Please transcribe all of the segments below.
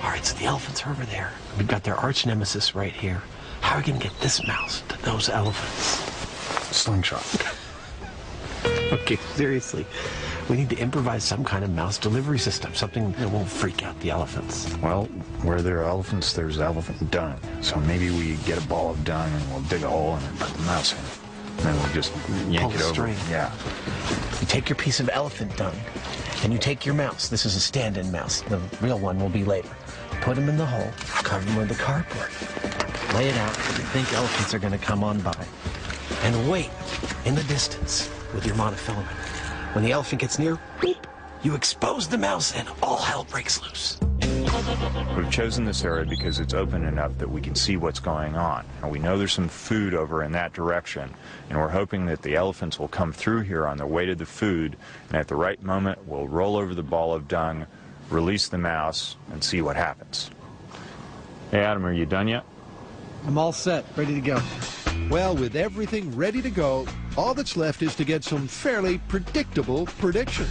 All right, so the elephants are over there. We've got their arch nemesis right here. How are we going to get this mouse to those elephants? Slingshot. Okay, seriously. We need to improvise some kind of mouse delivery system, something that won't freak out the elephants. Well, where there are elephants, there's elephant dung. So maybe we get a ball of dung and we'll dig a hole and put the mouse in. And then we'll just yank it over. String. Yeah. You take your piece of elephant dung, and you take your mouse. This is a stand-in mouse. The real one will be later. Put him in the hole, cover him with the cardboard. Lay it out. You think elephants are going to come on by. And wait in the distance with your monofilament. When the elephant gets near, boop, you expose the mouse and all hell breaks loose. We've chosen this area because it's open enough that we can see what's going on. And we know there's some food over in that direction, and we're hoping that the elephants will come through here on their way to the food, and at the right moment, we'll roll over the ball of dung, release the mouse, and see what happens. Hey, Adam, are you done yet? I'm all set, ready to go. Well, with everything ready to go, all that's left is to get some fairly predictable predictions.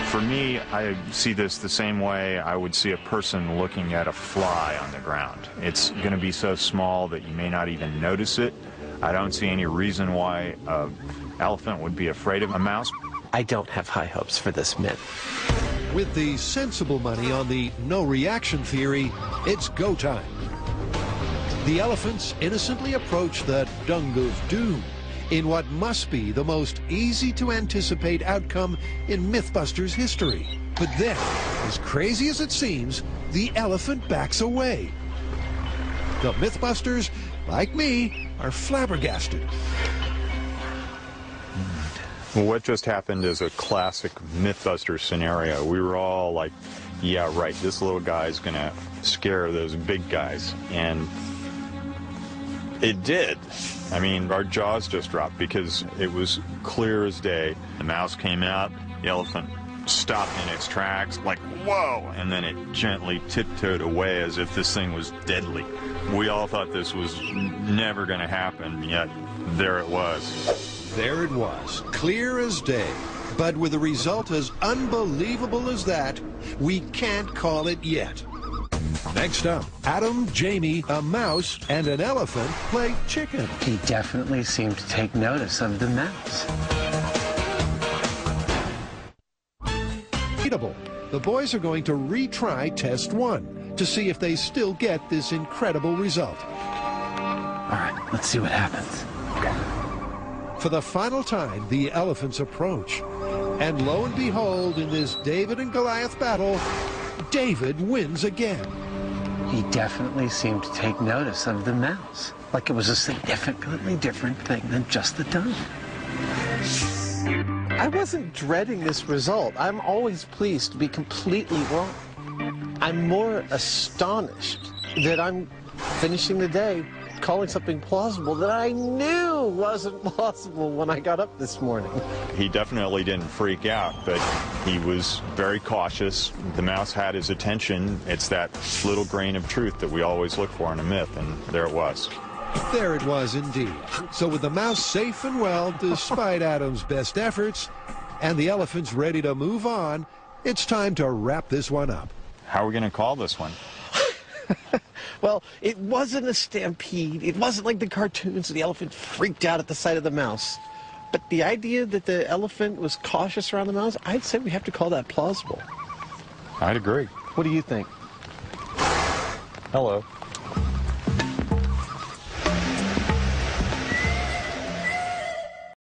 For me, I see this the same way I would see a person looking at a fly on the ground. It's going to be so small that you may not even notice it. I don't see any reason why an elephant would be afraid of a mouse. I don't have high hopes for this myth. With the sensible money on the no reaction theory, it's go time. The elephants innocently approach the dung of doom in what must be the most easy to anticipate outcome in Mythbusters history. But then, as crazy as it seems, the elephant backs away. The Mythbusters, like me, are flabbergasted. What just happened is a classic Mythbusters scenario. We were all like, yeah, right, this little guy's gonna scare those big guys. And it did. I mean, our jaws just dropped because it was clear as day. The mouse came out, the elephant stopped in its tracks, like, whoa! And then it gently tiptoed away as if this thing was deadly. We all thought this was never going to happen, yet there it was. There it was, clear as day. But with a result as unbelievable as that, we can't call it yet. Next up, Adam, Jamie, a mouse, and an elephant play chicken. He definitely seemed to take notice of the mouse. The boys are going to retry test 1 to see if they still get this incredible result. All right, let's see what happens. For the final time, the elephants approach. And lo and behold, in this David and Goliath battle, David wins again. He definitely seemed to take notice of the mouse, like it was a significantly different thing than just the dung. I wasn't dreading this result. I'm always pleased to be completely wrong. I'm more astonished that I'm finishing the day calling something plausible that I knew wasn't plausible when I got up this morning. He definitely didn't freak out, but he was very cautious. The mouse had his attention. It's that little grain of truth that we always look for in a myth, and there it was. There it was indeed. So with the mouse safe and well, despite Adam's best efforts, and the elephants ready to move on, it's time to wrap this one up. How are we going to call this one? Well, it wasn't a stampede. It wasn't like the cartoons. The elephant freaked out at the sight of the mouse. But the idea that the elephant was cautious around the mouse, I'd say we have to call that plausible. I'd agree. What do you think? Hello.